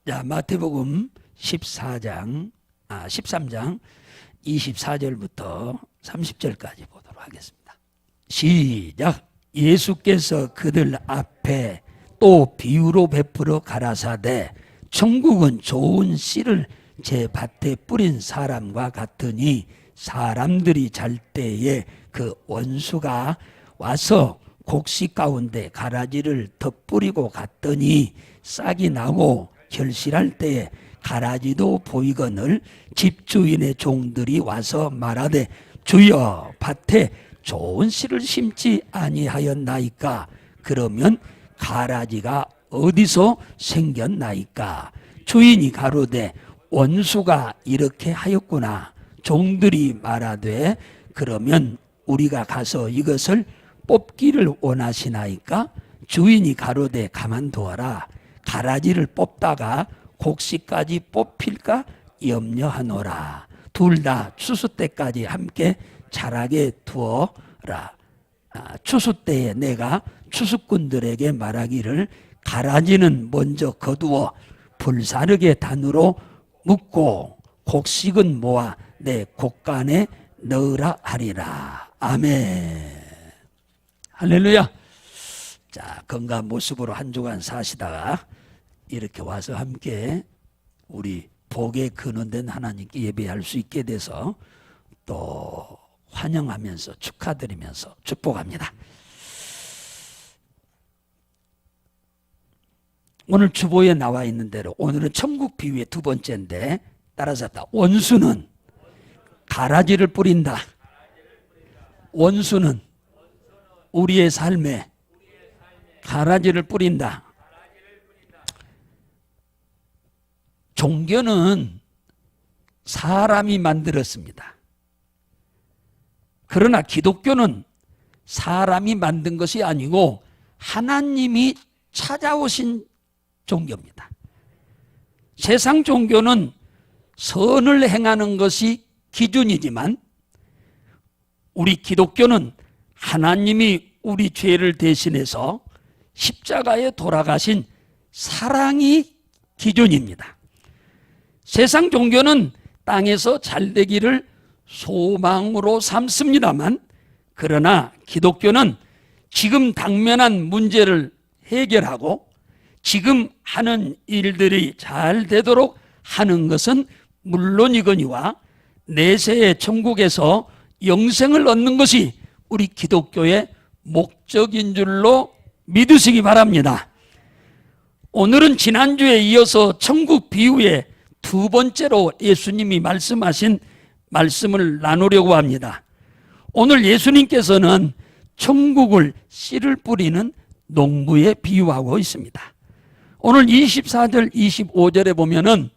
자, 마태복음 13장 24절부터 30절까지 보도록 하겠습니다. 시작. 예수께서 그들 앞에 또 비유로 베풀어 가라사대 천국은 좋은 씨를 제 밭에 뿌린 사람과 같으니 사람들이 잘 때에 그 원수가 와서 곡식 가운데 가라지를 덧뿌리고 갔더니 싹이 나고 결실할 때에 가라지도 보이거늘 집주인의 종들이 와서 말하되 주여 밭에 좋은 씨를 심지 아니하였나이까? 그러면 가라지가 어디서 생겼나이까? 주인이 가로되 원수가 이렇게 하였구나. 종들이 말하되 그러면 우리가 가서 이것을 뽑기를 원하시나이까? 주인이 가로되 가만두어라. 가라지를 뽑다가 곡식까지 뽑힐까 염려하노라. 둘 다 추수 때까지 함께 자라게 두어라. 추수 때에 내가 추수꾼들에게 말하기를 가라지는 먼저 거두어 불사르게 단으로 묶고 곡식은 모아 내 곡간에 넣으라 하리라. 아멘. 할렐루야. 자, 건강한 모습으로 한 주간 사시다가 이렇게 와서 함께 우리 복의 근원된 하나님께 예배할 수 있게 돼서 또 환영하면서 축하드리면서 축복합니다. 오늘 주보에 나와 있는 대로 오늘은 천국 비유의 두 번째인데 따라서 원수는 가라지를 뿌린다. 원수는 우리의 삶에 가라지를 뿌린다. 종교는 사람이 만들었습니다. 그러나 기독교는 사람이 만든 것이 아니고 하나님이 찾아오신 종교입니다. 세상 종교는 선을 행하는 것이 기준이지만 우리 기독교는 하나님이 우리 죄를 대신해서 십자가에 돌아가신 사랑이 기준입니다. 세상 종교는 땅에서 잘되기를 소망으로 삼습니다만 그러나 기독교는 지금 당면한 문제를 해결하고 지금 하는 일들이 잘 되도록 하는 것은 물론이거니와 내세의 천국에서 영생을 얻는 것이 우리 기독교의 목적인 줄로 믿으시기 바랍니다. 오늘은 지난주에 이어서 천국 비유의 두 번째로 예수님이 말씀하신 말씀을 나누려고 합니다. 오늘 예수님께서는 천국을 씨를 뿌리는 농부에 비유하고 있습니다. 오늘 24절 25절에 보면은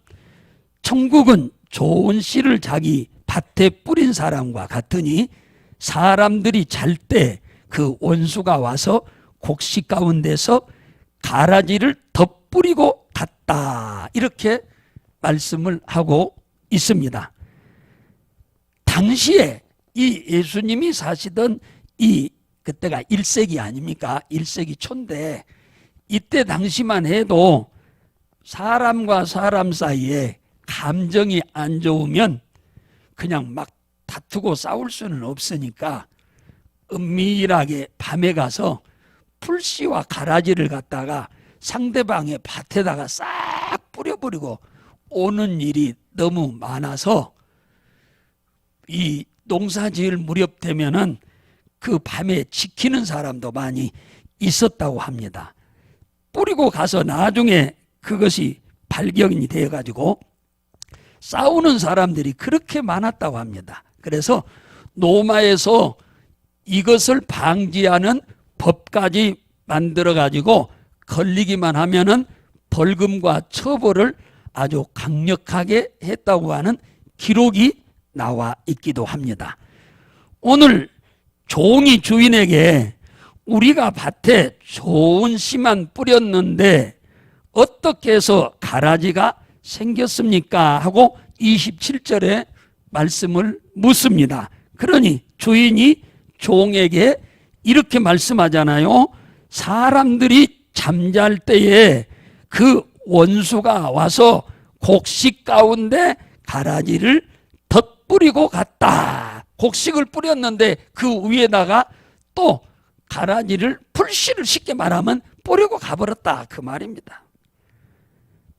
천국은 좋은 씨를 자기 밭에 뿌린 사람과 같으니 사람들이 잘 때 그 원수가 와서 곡식 가운데서 가라지를 덧뿌리고 갔다. 이렇게 말씀을 하고 있습니다. 당시에 이 예수님이 사시던 그때가 1세기 아닙니까? 1세기 초인데 이때 당시만 해도 사람과 사람 사이에 감정이 안 좋으면 그냥 막 다투고 싸울 수는 없으니까 은밀하게 밤에 가서 풀씨와 가라지를 갖다가 상대방의 밭에다가 싹 뿌려버리고 오는 일이 너무 많아서 이 농사 지을 무렵 되면은 그 밤에 지키는 사람도 많이 있었다고 합니다. 뿌리고 가서 나중에 그것이 발견이 되어가지고 싸우는 사람들이 그렇게 많았다고 합니다. 그래서 로마에서 이것을 방지하는 법까지 만들어가지고 걸리기만 하면은 벌금과 처벌을 아주 강력하게 했다고 하는 기록이 나와 있기도 합니다. 오늘 종이 주인에게 우리가 밭에 좋은 씨만 뿌렸는데 어떻게 해서 가라지가 생겼습니까? 하고 27절에 말씀을 묻습니다. 그러니 주인이 종에게 이렇게 말씀하잖아요. 사람들이 잠잘 때에 그 원수가 와서 곡식 가운데 가라지를 덧뿌리고 갔다. 곡식을 뿌렸는데 그 위에다가 또 가라지를, 풀씨를 쉽게 말하면 뿌리고 가버렸다, 그 말입니다.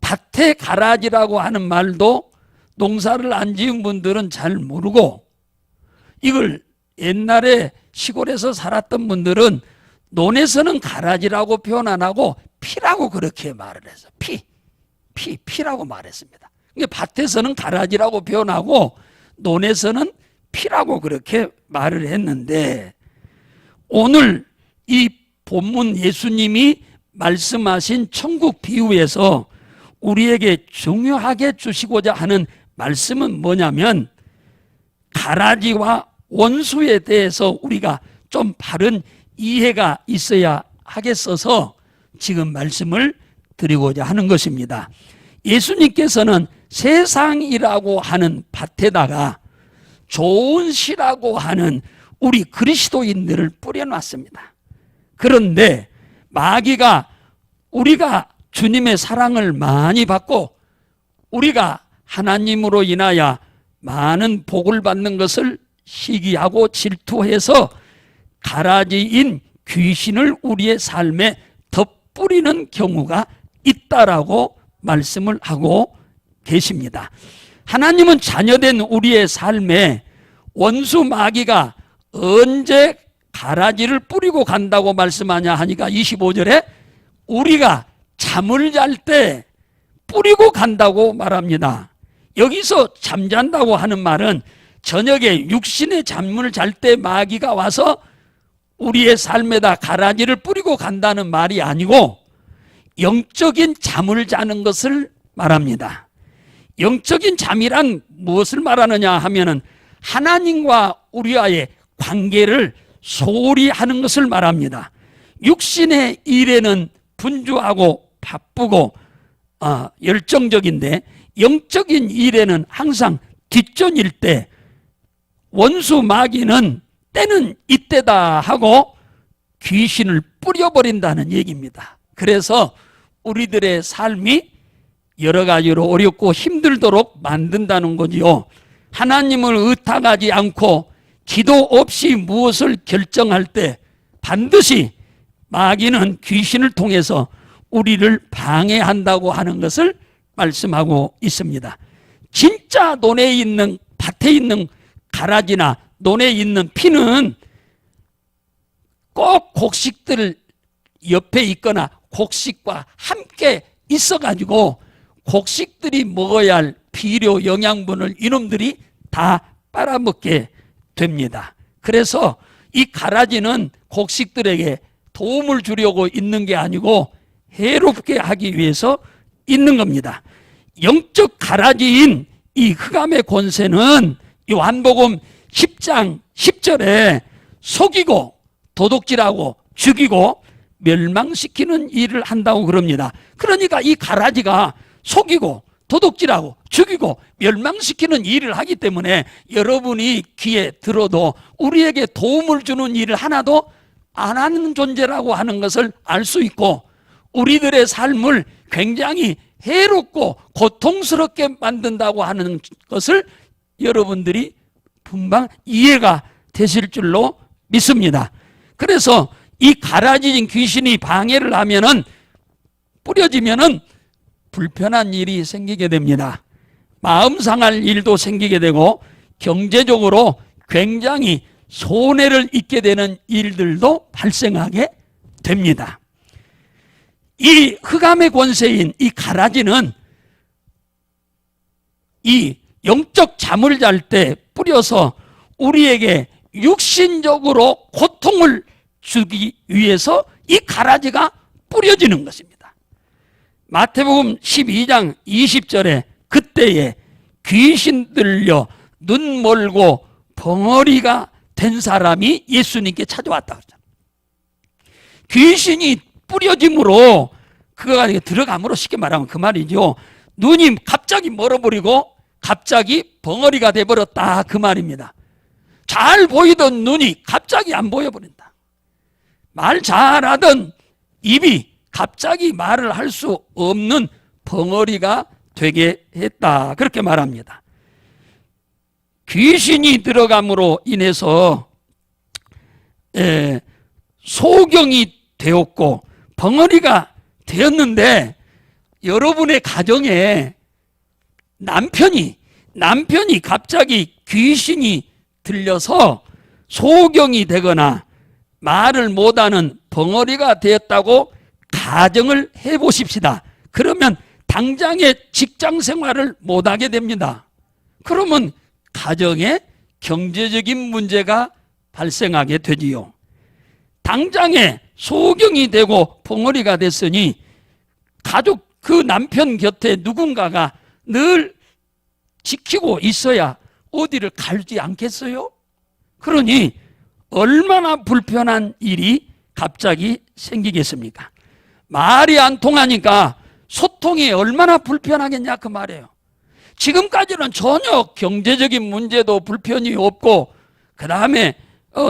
밭에 가라지라고 하는 말도 농사를 안 지은 분들은 잘 모르고, 이걸 옛날에 시골에서 살았던 분들은 논에서는 가라지라고 표현 안 하고 피라고 그렇게 말을 해서 피라고 말했습니다. 밭에서는 가라지라고 표현하고 논에서는 피라고 그렇게 말을 했는데, 오늘 이 본문 예수님이 말씀하신 천국 비유에서 우리에게 중요하게 주시고자 하는 말씀은 뭐냐면, 가라지와 원수에 대해서 우리가 좀 바른 이해가 있어야 하겠어서 지금 말씀을 드리고자 하는 것입니다. 예수님께서는 세상이라고 하는 밭에다가 좋은 씨라고 하는 우리 그리스도인들을 뿌려놨습니다. 그런데 마귀가 우리가 주님의 사랑을 많이 받고 우리가 하나님으로 인하여 많은 복을 받는 것을 시기하고 질투해서 가라지인 귀신을 우리의 삶에 덧뿌리는 경우가 있다라고 말씀을 하고 계십니다. 하나님은 자녀된 우리의 삶에 원수 마귀가 언제 가라지를 뿌리고 간다고 말씀하냐 하니까 25절에 우리가 잠을 잘 때 뿌리고 간다고 말합니다. 여기서 잠잔다고 하는 말은 저녁에 육신의 잠을 잘 때 마귀가 와서 우리의 삶에다 가라지를 뿌리고 간다는 말이 아니고 영적인 잠을 자는 것을 말합니다. 영적인 잠이란 무엇을 말하느냐 하면은 하나님과 우리와의 관계를 소홀히 하는 것을 말합니다. 육신의 일에는 분주하고 바쁘고 열정적인데 영적인 일에는 항상 뒷전일 때 원수 마귀는 때는 이때다 하고 귀신을 뿌려버린다는 얘기입니다. 그래서 우리들의 삶이 여러 가지로 어렵고 힘들도록 만든다는 거지요. 하나님을 의탁하지 않고 기도 없이 무엇을 결정할 때 반드시 마귀는 귀신을 통해서 우리를 방해한다고 하는 것을 말씀하고 있습니다. 진짜 논에 있는, 밭에 있는 가라지나 논에 있는 피는 꼭 곡식들 옆에 있거나 곡식과 함께 있어가지고 곡식들이 먹어야 할 비료 영양분을 이놈들이 다 빨아먹게 됩니다. 그래서 이 가라지는 곡식들에게 도움을 주려고 있는 게 아니고 해롭게 하기 위해서 있는 겁니다. 영적 가라지인 이 흑암의 권세는 요한복음 10장 10절에 속이고 도둑질하고 죽이고 멸망시키는 일을 한다고 그럽니다. 그러니까 이 가라지가 속이고 도둑질하고 죽이고 멸망시키는 일을 하기 때문에 여러분이 귀에 들어도 우리에게 도움을 주는 일을 하나도 안 하는 존재라고 하는 것을 알 수 있고 우리들의 삶을 굉장히 해롭고 고통스럽게 만든다고 하는 것을 여러분들이 분명 이해가 되실 줄로 믿습니다. 그래서 이 가라지인 귀신이 방해를 하면은 뿌려지면은 불편한 일이 생기게 됩니다. 마음 상할 일도 생기게 되고 경제적으로 굉장히 손해를 입게 되는 일들도 발생하게 됩니다. 이 흑암의 권세인 이 가라지는 이 영적 잠을 잘 때 뿌려서 우리에게 육신적으로 고통을 주기 위해서 이 가라지가 뿌려지는 것입니다. 마태복음 12장 20절에 그때에 귀신 들려 눈 멀고 벙어리가 된 사람이 예수님께 찾아왔다고 그러잖아요. 귀신이 뿌려짐으로 그가 들어감으로 쉽게 말하면 그 말이죠. 눈이 갑자기 멀어버리고 갑자기 벙어리가 돼버렸다 그 말입니다. 잘 보이던 눈이 갑자기 안 보여버린다. 말 잘하던 입이 갑자기 말을 할 수 없는 벙어리가 되게 했다. 그렇게 말합니다. 귀신이 들어감으로 인해서 소경이 되었고 벙어리가 되었는데, 여러분의 가정에 남편이 갑자기 귀신이 들려서 소경이 되거나 말을 못하는 벙어리가 되었다고 가정을 해보십시다. 그러면 당장에 직장 생활을 못하게 됩니다. 그러면 가정에 경제적인 문제가 발생하게 되지요. 당장에 소경이 되고 벙어리가 됐으니 가족, 그 남편 곁에 누군가가 늘 지키고 있어야 어디를 가지 않겠어요? 그러니 얼마나 불편한 일이 갑자기 생기겠습니까? 말이 안 통하니까 소통이 얼마나 불편하겠냐 그 말이에요. 지금까지는 전혀 경제적인 문제도 불편이 없고, 그 다음에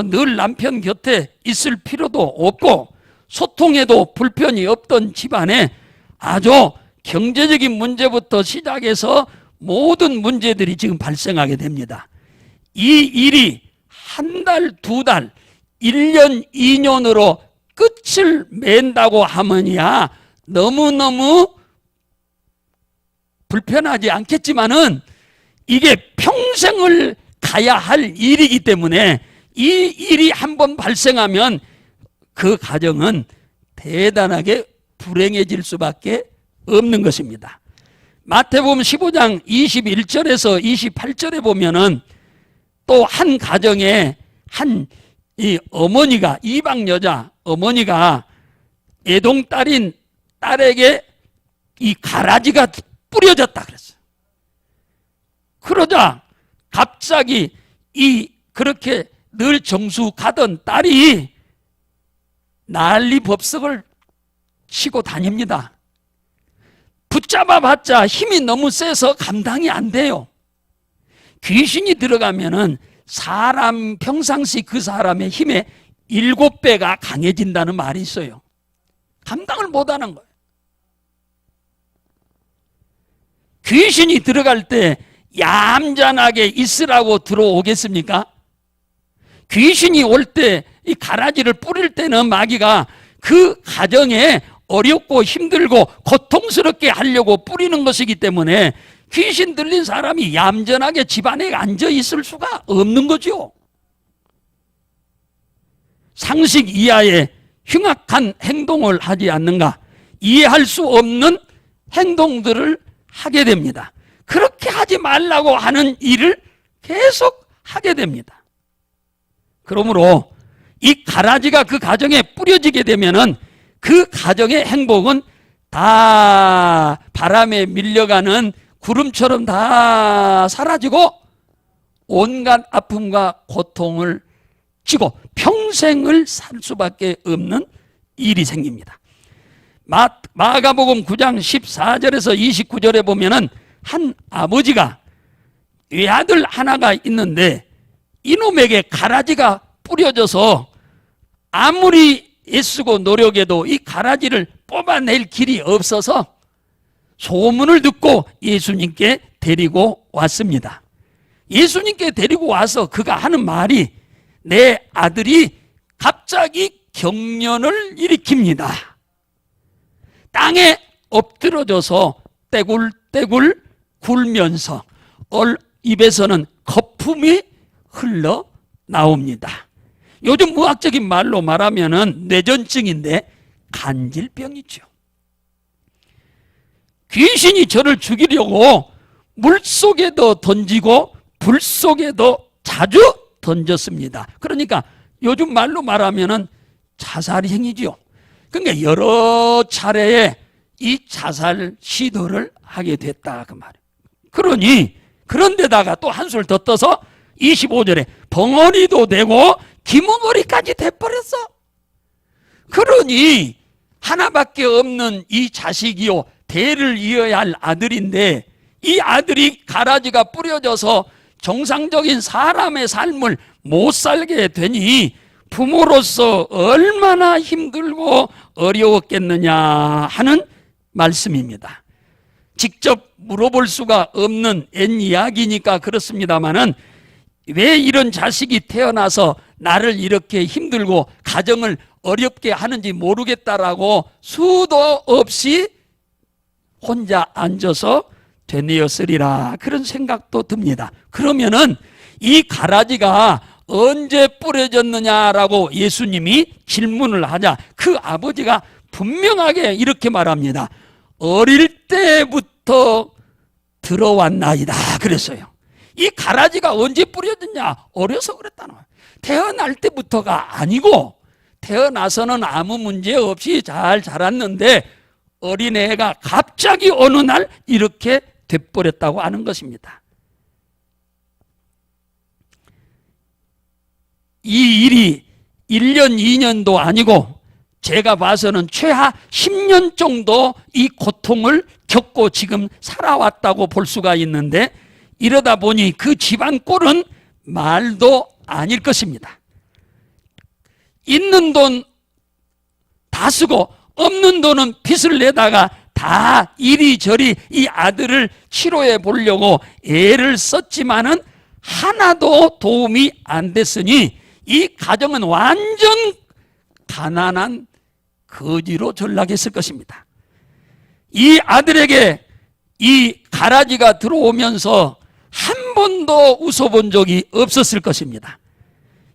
늘 남편 곁에 있을 필요도 없고, 소통에도 불편이 없던 집안에 아주 경제적인 문제부터 시작해서 모든 문제들이 지금 발생하게 됩니다. 이 일이 한 달, 두 달, 1년, 2년으로 끝을 맺는다고 하면야 너무너무 불편하지 않겠지만은 이게 평생을 가야 할 일이기 때문에 이 일이 한번 발생하면 그 가정은 대단하게 불행해질 수밖에 없는 것입니다. 마태복음 15장 21절에서 28절에 보면은 또 한 가정에 이 어머니가, 이방 여자 어머니가 애동딸인 딸에게 이 가라지가 뿌려졌다 그랬어요. 그러자 갑자기 그렇게 늘 정숙하던 딸이 난리 법석을 치고 다닙니다. 붙잡아봤자 힘이 너무 세서 감당이 안 돼요. 귀신이 들어가면은 사람, 평상시 그 사람의 힘의 7배가 강해진다는 말이 있어요. 감당을 못하는 거예요. 귀신이 들어갈 때 얌전하게 있으라고 들어오겠습니까? 귀신이 올 때 이 가라지를 뿌릴 때는 마귀가 그 가정에 어렵고 힘들고 고통스럽게 하려고 뿌리는 것이기 때문에 귀신 들린 사람이 얌전하게 집안에 앉아 있을 수가 없는 거죠. 상식 이하의 흉악한 행동을 하지 않는가, 이해할 수 없는 행동들을 하게 됩니다. 그렇게 하지 말라고 하는 일을 계속 하게 됩니다. 그러므로 이 가라지가 그 가정에 뿌려지게 되면은 그 가정의 행복은 다 바람에 밀려가는 구름처럼 다 사라지고 온갖 아픔과 고통을 지고 평생을 살 수밖에 없는 일이 생깁니다. 마가복음 9장 14절에서 29절에 보면은 한 아버지가 외아들 하나가 있는데 이놈에게 가라지가 뿌려져서 아무리 애쓰고 노력해도 이 가라지를 뽑아낼 길이 없어서 소문을 듣고 예수님께 데리고 왔습니다. 예수님께 데리고 와서 그가 하는 말이, 내 아들이 갑자기 경련을 일으킵니다. 땅에 엎드러져서 떼굴떼굴 굴면서 입에서는 거품이 흘러나옵니다. 요즘 의학적인 말로 말하면은 뇌전증인데 간질병이죠. 귀신이 저를 죽이려고 물속에도 던지고 불 속에도 자주 던졌습니다. 그러니까 요즘 말로 말하면은 자살행위죠. 그러니까 여러 차례에 이 자살 시도를 하게 됐다 그 말이에요. 그러니 그런데다가 또 한술 더 떠서 25절에 벙어리도 되고 기멍어리까지 돼버렸어. 그러니 하나밖에 없는 이 자식이요, 대를 이어야 할 아들인데 이 아들이 가라지가 뿌려져서 정상적인 사람의 삶을 못 살게 되니 부모로서 얼마나 힘들고 어려웠겠느냐 하는 말씀입니다. 직접 물어볼 수가 없는 옛 이야기니까 그렇습니다만은 왜 이런 자식이 태어나서 나를 이렇게 힘들고 가정을 어렵게 하는지 모르겠다라고 수도 없이 혼자 앉아서 되뇌었으리라, 그런 생각도 듭니다. 그러면은 이 가라지가 언제 뿌려졌느냐라고 예수님이 질문을 하자 그 아버지가 분명하게 이렇게 말합니다. 어릴 때부터 들어왔나이다 그랬어요. 이 가라지가 언제 뿌려졌냐? 어려서 그랬다는 거예요. 태어날 때부터가 아니고 태어나서는 아무 문제 없이 잘 자랐는데 어린애가 갑자기 어느 날 이렇게 돼버렸다고 하는 것입니다. 이 일이 1년, 2년도 아니고 제가 봐서는 최하 10년 정도 이 고통을 겪고 지금 살아왔다고 볼 수가 있는데, 이러다 보니 그 집안 꼴은 말도 아닐 것입니다. 있는 돈 다 쓰고 없는 돈은 빚을 내다가 다 이리저리 이 아들을 치료해 보려고 애를 썼지만은 하나도 도움이 안 됐으니 이 가정은 완전 가난한 거지로 전락했을 것입니다. 이 아들에게 이 가라지가 들어오면서 한 번도 웃어본 적이 없었을 것입니다.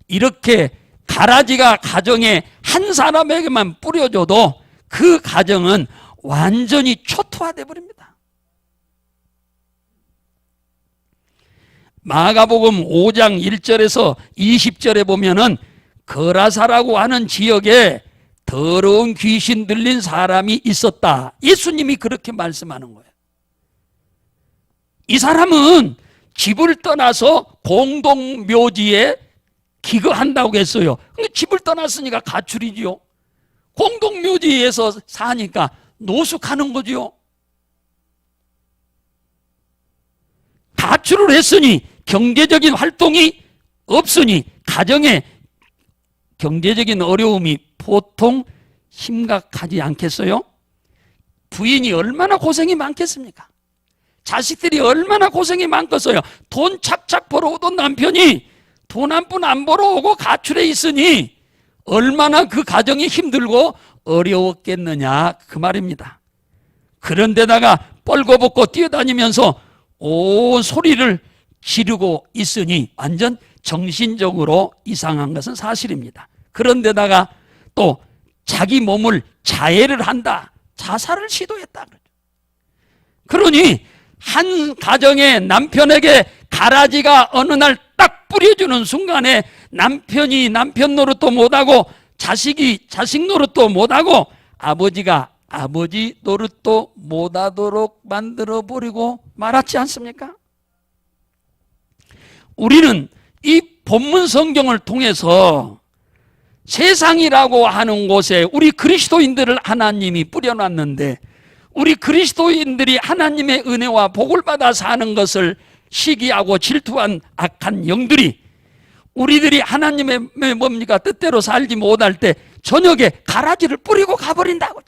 이렇게 가라지가 가정에 한 사람에게만 뿌려줘도 그 가정은 완전히 초토화돼 버립니다. 마가복음 5장 1절에서 20절에 보면은 거라사라고 하는 지역에 더러운 귀신 들린 사람이 있었다. 예수님이 그렇게 말씀하는 거예요. 이 사람은 집을 떠나서 공동묘지에 기거한다고 했어요. 근데 집을 떠났으니까 가출이지요. 공동묘지에서 사니까 노숙하는 거지요. 가출을 했으니 경제적인 활동이 없으니 가정에 경제적인 어려움이 보통 심각하지 않겠어요? 부인이 얼마나 고생이 많겠습니까? 자식들이 얼마나 고생이 많겠어요? 돈 착착 벌어오던 남편이 돈 한 푼 안 벌어오고 가출해 있으니 얼마나 그 가정이 힘들고 어려웠겠느냐 그 말입니다. 그런데다가 뻘거벗고 뛰어다니면서 온 소리를 지르고 있으니 완전 정신적으로 이상한 것은 사실입니다. 그런데다가 또 자기 몸을 자해를 한다, 자살을 시도했다. 그러니 한 가정의 남편에게 가라지가 어느 날 딱 뿌려주는 순간에 남편이 남편 노릇도 못하고 자식이 자식 노릇도 못하고 아버지가 아버지 노릇도 못하도록 만들어버리고 말았지 않습니까? 우리는 이 본문 성경을 통해서 세상이라고 하는 곳에 우리 그리스도인들을 하나님이 뿌려놨는데 우리 그리스도인들이 하나님의 은혜와 복을 받아 사는 것을 시기하고 질투한 악한 영들이 우리들이 하나님의 뭡니까 뜻대로 살지 못할 때 저녁에 가라지를 뿌리고 가버린다고.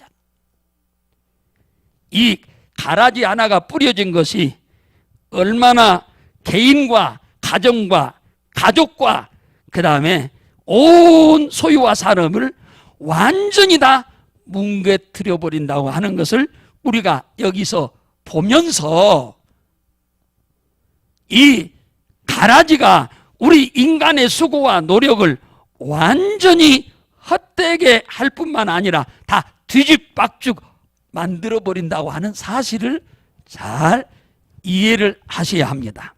이 가라지 하나가 뿌려진 것이 얼마나 개인과 가정과 가족과 그 다음에 온 소유와 산업을 완전히 다 뭉개뜨려 버린다고 하는 것을 우리가 여기서 보면서 이 가라지가 우리 인간의 수고와 노력을 완전히 헛되게 할 뿐만 아니라 다 뒤집박죽 만들어 버린다고 하는 사실을 잘 이해를 하셔야 합니다.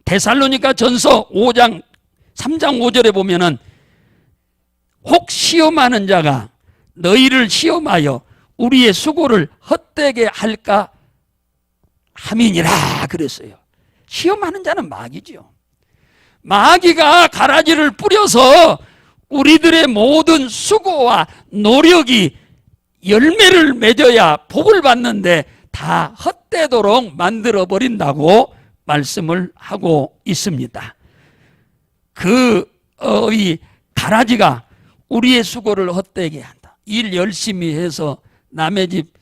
데살로니가 전서 5장 3장 5절에 보면은 혹 시험하는 자가 너희를 시험하여 우리의 수고를 헛되게 할까 함이니라 그랬어요. 시험하는 자는 마귀지요. 마귀가 가라지를 뿌려서 우리들의 모든 수고와 노력이 열매를 맺어야 복을 받는데 다 헛되도록 만들어버린다고 말씀을 하고 있습니다. 이 가라지가 우리의 수고를 헛되게 한다. 일 열심히 해서 남의 집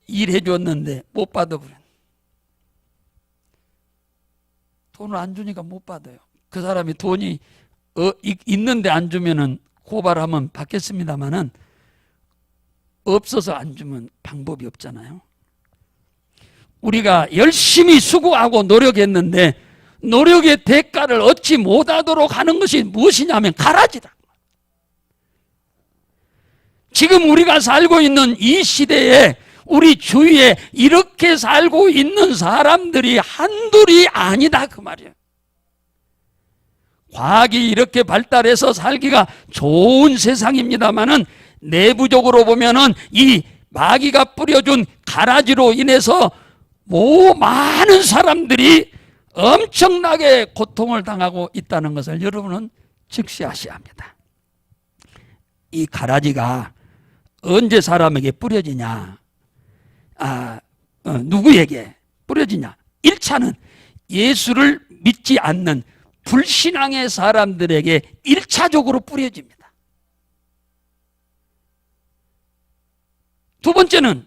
일해 줬는데 못 받아버려. 돈을 안 주니까 못 받아요. 그 사람이 돈이 있는데 안 주면은 고발하면 받겠습니다만은 없어서 안 주면 방법이 없잖아요. 우리가 열심히 수고하고 노력했는데 노력의 대가를 얻지 못하도록 하는 것이 무엇이냐면 가라지다. 지금 우리가 살고 있는 이 시대에 우리 주위에 이렇게 살고 있는 사람들이 한둘이 아니다 그 말이에요. 과학이 이렇게 발달해서 살기가 좋은 세상입니다만은 내부적으로 보면은 이 마귀가 뿌려준 가라지로 인해서 많은 사람들이 엄청나게 고통을 당하고 있다는 것을 여러분은 직시하셔야 합니다. 이 가라지가 언제 사람에게 뿌려지냐? 누구에게 뿌려지냐? 1차는 예수를 믿지 않는 불신앙의 사람들에게 1차적으로 뿌려집니다. 두 번째는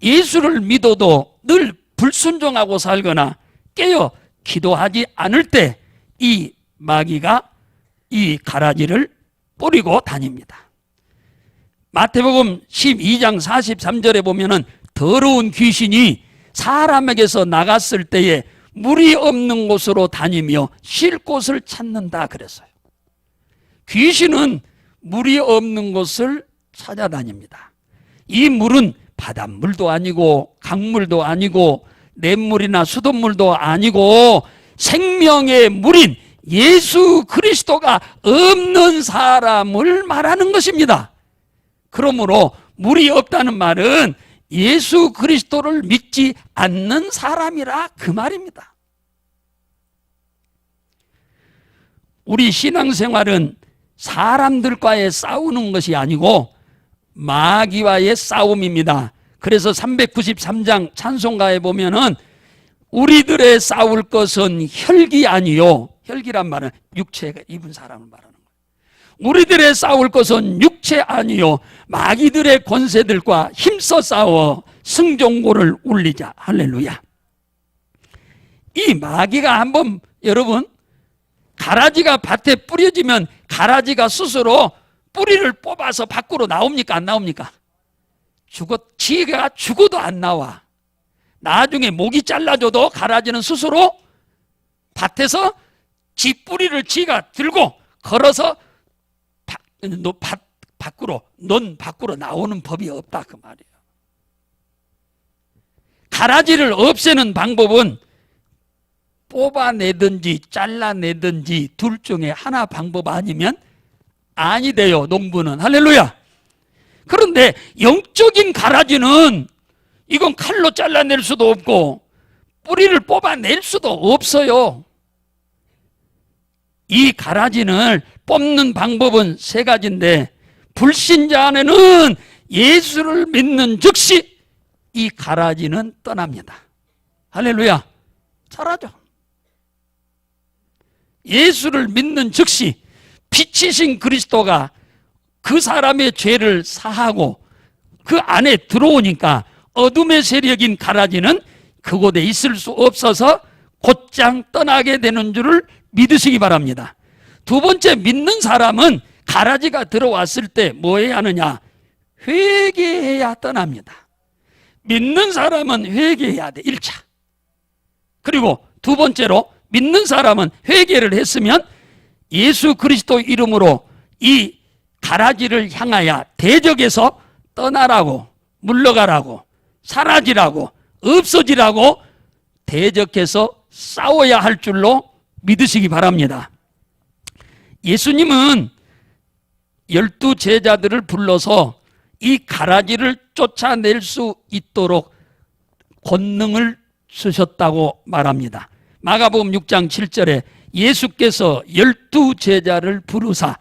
예수를 믿어도 늘 불순종하고 살거나 깨어 기도하지 않을 때 이 마귀가 이 가라지를 뿌리고 다닙니다. 마태복음 12장 43절에 보면은 더러운 귀신이 사람에게서 나갔을 때에 물이 없는 곳으로 다니며 쉴 곳을 찾는다 그랬어요. 귀신은 물이 없는 곳을 찾아다닙니다. 이 물은 바닷물도 아니고 강물도 아니고 냇물이나 수돗물도 아니고 생명의 물인 예수 그리스도가 없는 사람을 말하는 것입니다. 그러므로 물이 없다는 말은 예수 그리스도를 믿지 않는 사람이라 그 말입니다. 우리 신앙생활은 사람들과의 싸우는 것이 아니고 마귀와의 싸움입니다. 그래서 393장 찬송가에 보면은 우리들의 싸울 것은 혈기 아니요. 혈기란 말은 육체가 입은 사람을 말하는 거예요. 우리들의 싸울 것은 육체 아니요. 마귀들의 권세들과 힘써 싸워 승종고를 울리자. 할렐루야. 이 마귀가 한번 여러분 가라지가 밭에 뿌려지면 가라지가 스스로 뿌리를 뽑아서 밖으로 나옵니까? 안 나옵니까? 지가 죽어도 안 나와. 나중에 목이 잘라져도 가라지는 스스로 밭에서 지 뿌리를 지가 들고 걸어서 밖으로 나오는 법이 없다 그 말이에요. 가라지를 없애는 방법은 뽑아내든지 잘라내든지 둘 중에 하나 방법 아니면 아니 돼요. 농부는. 할렐루야. 그런데 영적인 가라지는 이건 칼로 잘라낼 수도 없고 뿌리를 뽑아낼 수도 없어요. 이 가라지를 뽑는 방법은 세 가지인데 불신자 안에는 예수를 믿는 즉시 이 가라지는 떠납니다. 할렐루야. 사라져. 예수를 믿는 즉시 빛이신 그리스도가 그 사람의 죄를 사하고 그 안에 들어오니까 어둠의 세력인 가라지는 그곳에 있을 수 없어서 곧장 떠나게 되는 줄을 믿으시기 바랍니다. 두 번째, 믿는 사람은 가라지가 들어왔을 때 뭐 해야 하느냐? 회개해야 떠납니다. 믿는 사람은 회개해야 돼. 1차. 그리고 두 번째로 믿는 사람은 회개를 했으면 예수 그리스도 이름으로 이 가라지를 향하여 대적에서 떠나라고, 물러가라고, 사라지라고, 없어지라고 대적해서 싸워야 할 줄로 믿으시기 바랍니다. 예수님은 12 제자들을 불러서 이 가라지를 쫓아낼 수 있도록 권능을 주셨다고 말합니다. 마가복음 6장 7절에 예수께서 12 제자를 부르사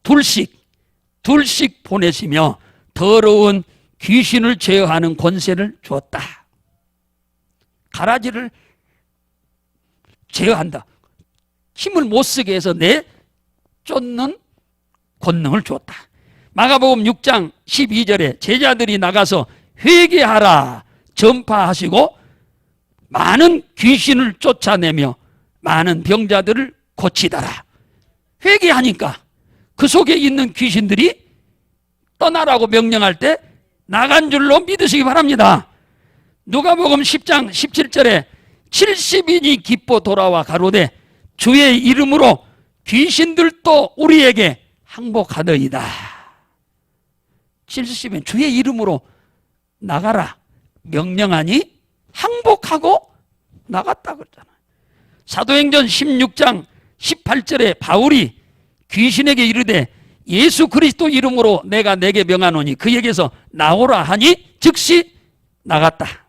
둘씩 보내시며 더러운 귀신을 제어하는 권세를 주었다. 가라지를 제어한다. 힘을 못 쓰게 해서 쫓는 권능을 주었다. 마가복음 6장 12절에 제자들이 나가서 회개하라 전파하시고 많은 귀신을 쫓아내며 많은 병자들을 고치더라. 회개하니까 그 속에 있는 귀신들이 떠나라고 명령할 때 나간 줄로 믿으시기 바랍니다. 누가복음 10장 17절에 70인이 기뻐 돌아와 가로되 주의 이름으로 귀신들도 우리에게 항복하더이다. 70인 주의 이름으로 나가라 명령하니 항복하고 나갔다 그랬잖아요. 사도행전 16장 18절에 바울이 귀신에게 이르되 예수 그리스도 이름으로 내가 내게 명하노니 그에게서 나오라 하니 즉시 나갔다.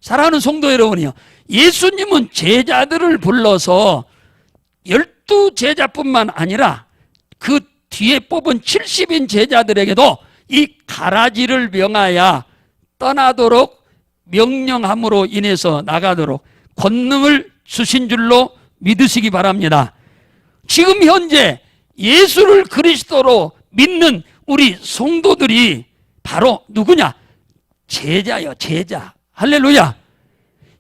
사랑하는 성도 여러분이요, 예수님은 제자들을 불러서 12제자뿐만 아니라 그 뒤에 뽑은 70인 제자들에게도 이 가라지를 명하여 떠나도록 명령함으로 인해서 나가도록 권능을 주신 줄로 믿으시기 바랍니다. 지금 현재 예수를 그리스도로 믿는 우리 성도들이 바로 누구냐? 제자요, 제자. 할렐루야.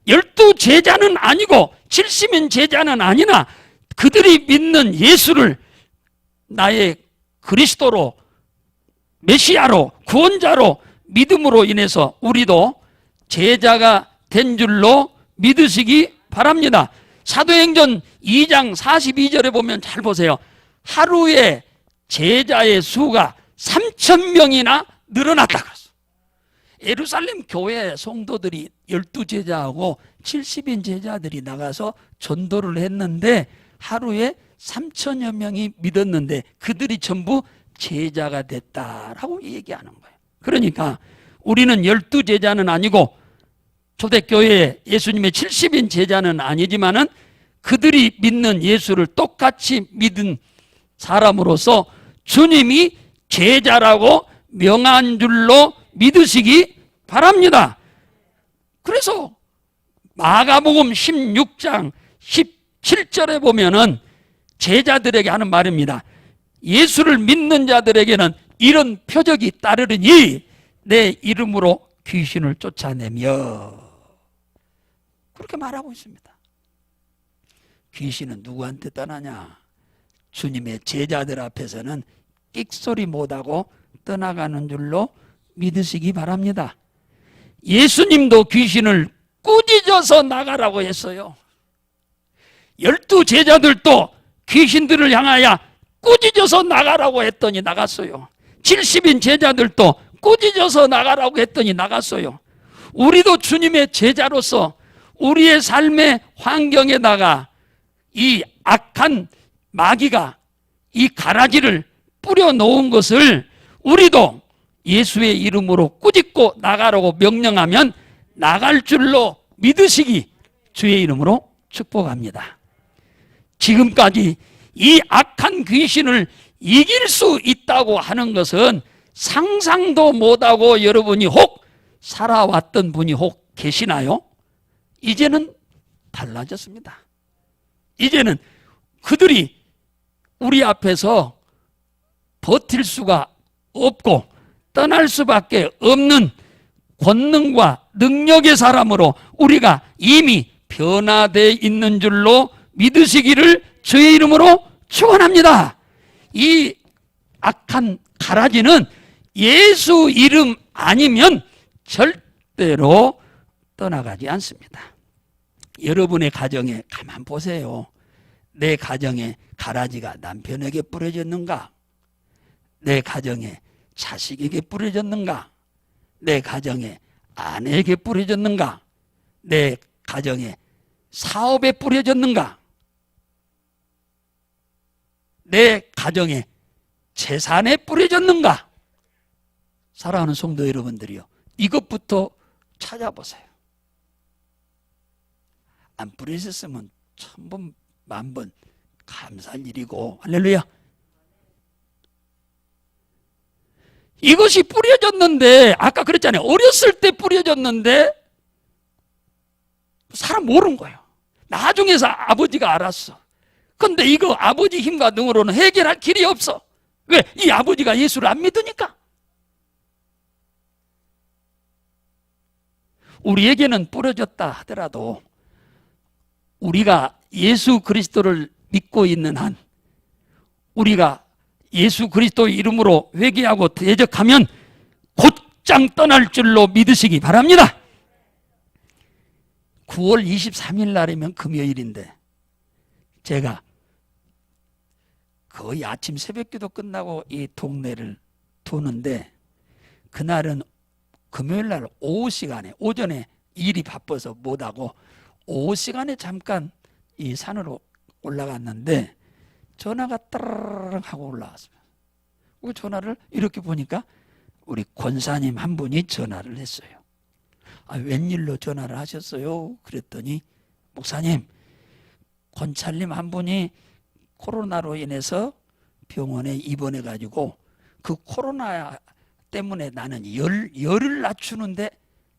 12제자는 아니고 70인 제자는 아니나 그들이 믿는 예수를 나의 그리스도로, 메시아로, 구원자로 믿음으로 인해서 우리도 제자가 된 줄로 믿으시기 바랍니다. 사도행전 2장 42절에 보면 잘 보세요. 하루에 제자의 수가 3,000명이나 늘어났다 그랬어. 예루살렘 교회 성도들이 12제자하고 70인 제자들이 나가서 전도를 했는데 하루에 3,000여 명이 믿었는데 그들이 전부 제자가 됐다라고 얘기하는 거예요. 그러니까 우리는 12제자는 아니고 초대교회에 예수님의 70인 제자는 아니지만은 그들이 믿는 예수를 똑같이 믿은 사람으로서 주님이 제자라고 명한 줄로 믿으시기 바랍니다. 그래서 마가복음 16장 17절에 보면은 제자들에게 하는 말입니다. 예수를 믿는 자들에게는 이런 표적이 따르리니 내 이름으로 귀신을 쫓아내며, 그렇게 말하고 있습니다. 귀신은 누구한테 떠나냐? 주님의 제자들 앞에서는 끽소리 못하고 떠나가는 줄로 믿으시기 바랍니다. 예수님도 귀신을 꾸짖어서 나가라고 했어요. 12제자들도 귀신들을 향하여 꾸짖어서 나가라고 했더니 나갔어요. 70인 제자들도 꾸짖어서 나가라고 했더니 나갔어요. 우리도 주님의 제자로서 우리의 삶의 환경에다가 이 악한 마귀가 이 가라지를 뿌려놓은 것을 우리도 예수의 이름으로 꾸짖고 나가라고 명령하면 나갈 줄로 믿으시기 주의 이름으로 축복합니다. 지금까지 이 악한 귀신을 이길 수 있다고 하는 것은 상상도 못하고 여러분이 혹 살아왔던 분이 혹 계시나요? 이제는 달라졌습니다. 이제는 그들이 우리 앞에서 버틸 수가 없고 떠날 수밖에 없는 권능과 능력의 사람으로 우리가 이미 변화되어 있는 줄로 믿으시기를 주의 이름으로 축원합니다. 이 악한 가라지는 예수 이름 아니면 절대로 떠나가지 않습니다. 여러분의 가정에 가만 보세요. 내 가정에 가라지가 남편에게 뿌려졌는가? 내 가정에 자식에게 뿌려졌는가? 내 가정에 아내에게 뿌려졌는가? 내 가정에 사업에 뿌려졌는가? 내 가정에 재산에 뿌려졌는가? 사랑하는 성도 여러분들이요, 이것부터 찾아보세요. 안 뿌려졌으면 1000번 만번 감사할 일이고, 할렐루야. 이것이 뿌려졌는데, 아까 그랬잖아요. 어렸을 때 뿌려졌는데 사람 모르는 거예요. 나중에서 아버지가 알았어. 근데 이거 아버지 힘과 능으로는 해결할 길이 없어. 왜? 이 아버지가 예수를 안 믿으니까. 우리에게는 뿌려졌다 하더라도 우리가 예수 그리스도를 믿고 있는 한 우리가 예수 그리스도 이름으로 회개하고 대적하면 곧장 떠날 줄로 믿으시기 바랍니다. 9월 23일 날이면 금요일인데 제가 거의 아침 새벽기도 끝나고 이 동네를 도는데 그날은 금요일 날 오후 시간에 오전에 일이 바빠서 못하고 오후 시간에 잠깐 이 산으로 올라갔는데 전화가 따르릉 하고 올라왔어요. 그 전화를 이렇게 보니까 우리 권사님 한 분이 전화를 했어요. 웬일로 전화를 하셨어요? 그랬더니 목사님, 권찰님 한 분이 코로나로 인해서 병원에 입원해 가지고 그 코로나 때문에 나는 열을 낮추는데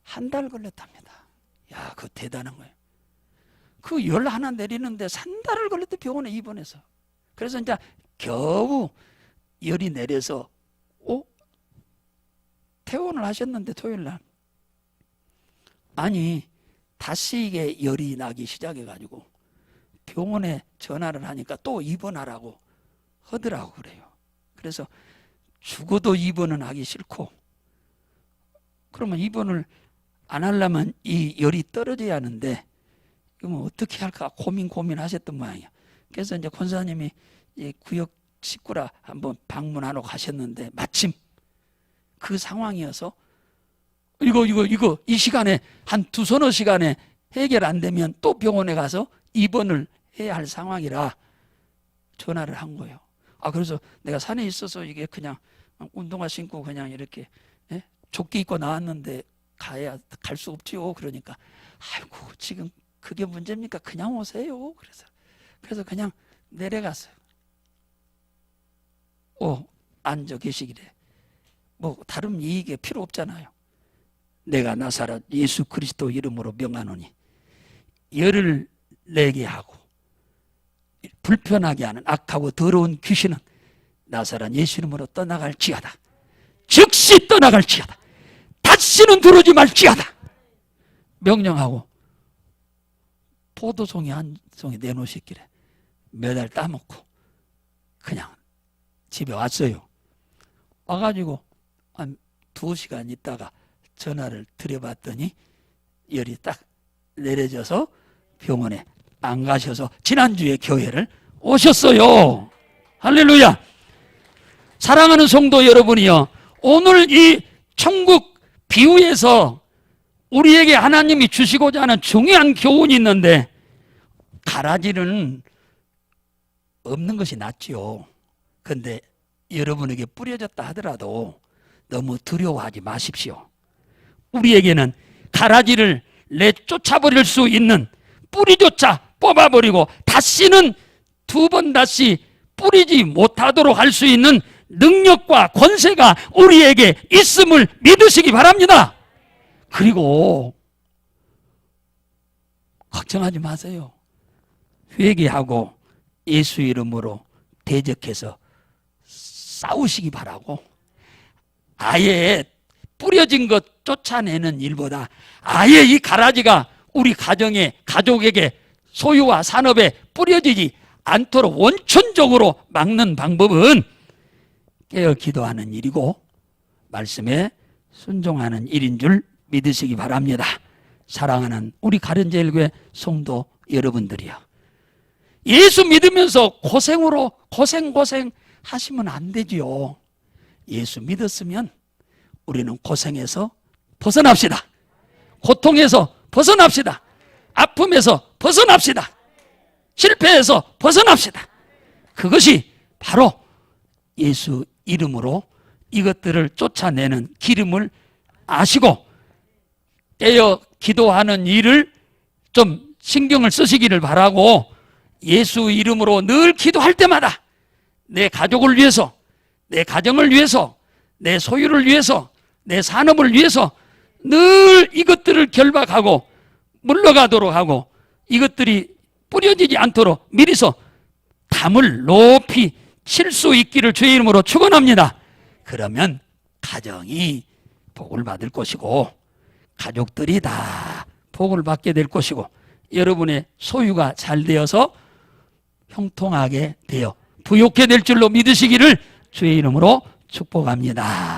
한 달 걸렸답니다. 야, 그거 대단한 거예요. 그 열 하나 내리는데 한 달을 걸렸대, 병원에 입원해서. 그래서 이제 겨우 열이 내려서 퇴원을 하셨는데 토요일 날 아니 다시 이게 열이 나기 시작해 가지고 병원에 전화를 하니까 또 입원하라고 하더라고 그래요. 그래서 죽어도 입원은 하기 싫고 그러면 입원을 안 하려면 이 열이 떨어져야 하는데 그러면 어떻게 할까 고민하셨던 모양이야. 그래서 이제 권사님이 이 구역 식구라 한번 방문하러 가셨는데 마침 그 상황이어서 이거 이 시간에 한 서너 시간에 해결 안 되면 또 병원에 가서 입원을 해야 할 상황이라 전화를 한 거예요. 그래서 내가 산에 있어서 이게 그냥 운동화 신고 그냥 이렇게 조끼 입고 나왔는데 갈 수 없지요. 그러니까 아이고 지금 그게 문제입니까? 그냥 오세요. 그래서 그냥 내려갔어요. 앉아 계시기래. 뭐 다른 이익에 필요 없잖아요. 내가 나사렛 예수 그리스도 이름으로 명하노니 열을 내게 하고 불편하게 하는 악하고 더러운 귀신은 나사렛 예수 이름으로 떠나갈지어다. 즉시 떠나갈지어다. 다시는 들어오지 말지어다. 명령하고 포도송이 한 송이 내놓으셨길래 몇 알 따먹고 그냥 집에 왔어요. 와가지고 한 2시간 있다가 전화를 드려봤더니 열이 딱 내려져서 병원에 안 가셔서 지난주에 교회를 오셨어요. 할렐루야. 사랑하는 성도 여러분이요, 오늘 이 천국 비유에서 우리에게 하나님이 주시고자 하는 중요한 교훈이 있는데 가라지는 없는 것이 낫지요. 그런데 여러분에게 뿌려졌다 하더라도 너무 두려워하지 마십시오. 우리에게는 가라지를 내쫓아버릴 수 있는 뿌리조차 뽑아버리고 다시는 2번 다시 뿌리지 못하도록 할 수 있는 능력과 권세가 우리에게 있음을 믿으시기 바랍니다. 그리고 걱정하지 마세요. 회개하고 예수 이름으로 대적해서 싸우시기 바라고, 아예 뿌려진 것 쫓아내는 일보다 아예 이 가라지가 우리 가정에, 가족에게, 소유와 산업에 뿌려지지 않도록 원천적으로 막는 방법은 깨어 기도하는 일이고 말씀에 순종하는 일인 줄 믿으시기 바랍니다. 사랑하는 우리 가련제일교회 성도 여러분들이요, 예수 믿으면서 고생 하시면 안 되지요. 예수 믿었으면 우리는 고생에서 벗어납시다. 고통에서 벗어납시다. 아픔에서 벗어납시다. 실패에서 벗어납시다. 그것이 바로 예수 이름으로 이것들을 쫓아내는 기름을 아시고 깨어 기도하는 일을 좀 신경을 쓰시기를 바라고, 예수 이름으로 늘 기도할 때마다 내 가족을 위해서, 내 가정을 위해서, 내 소유를 위해서, 내 산업을 위해서 늘 이것들을 결박하고 물러가도록 하고 이것들이 뿌려지지 않도록 미리서 담을 높이 칠 수 있기를 주의 이름으로 축원합니다. 그러면 가정이 복을 받을 것이고 가족들이 다 복을 받게 될 것이고 여러분의 소유가 잘 되어서 형통하게 되어 부욕해 될 줄로 믿으시기를 주의 이름으로 축복합니다.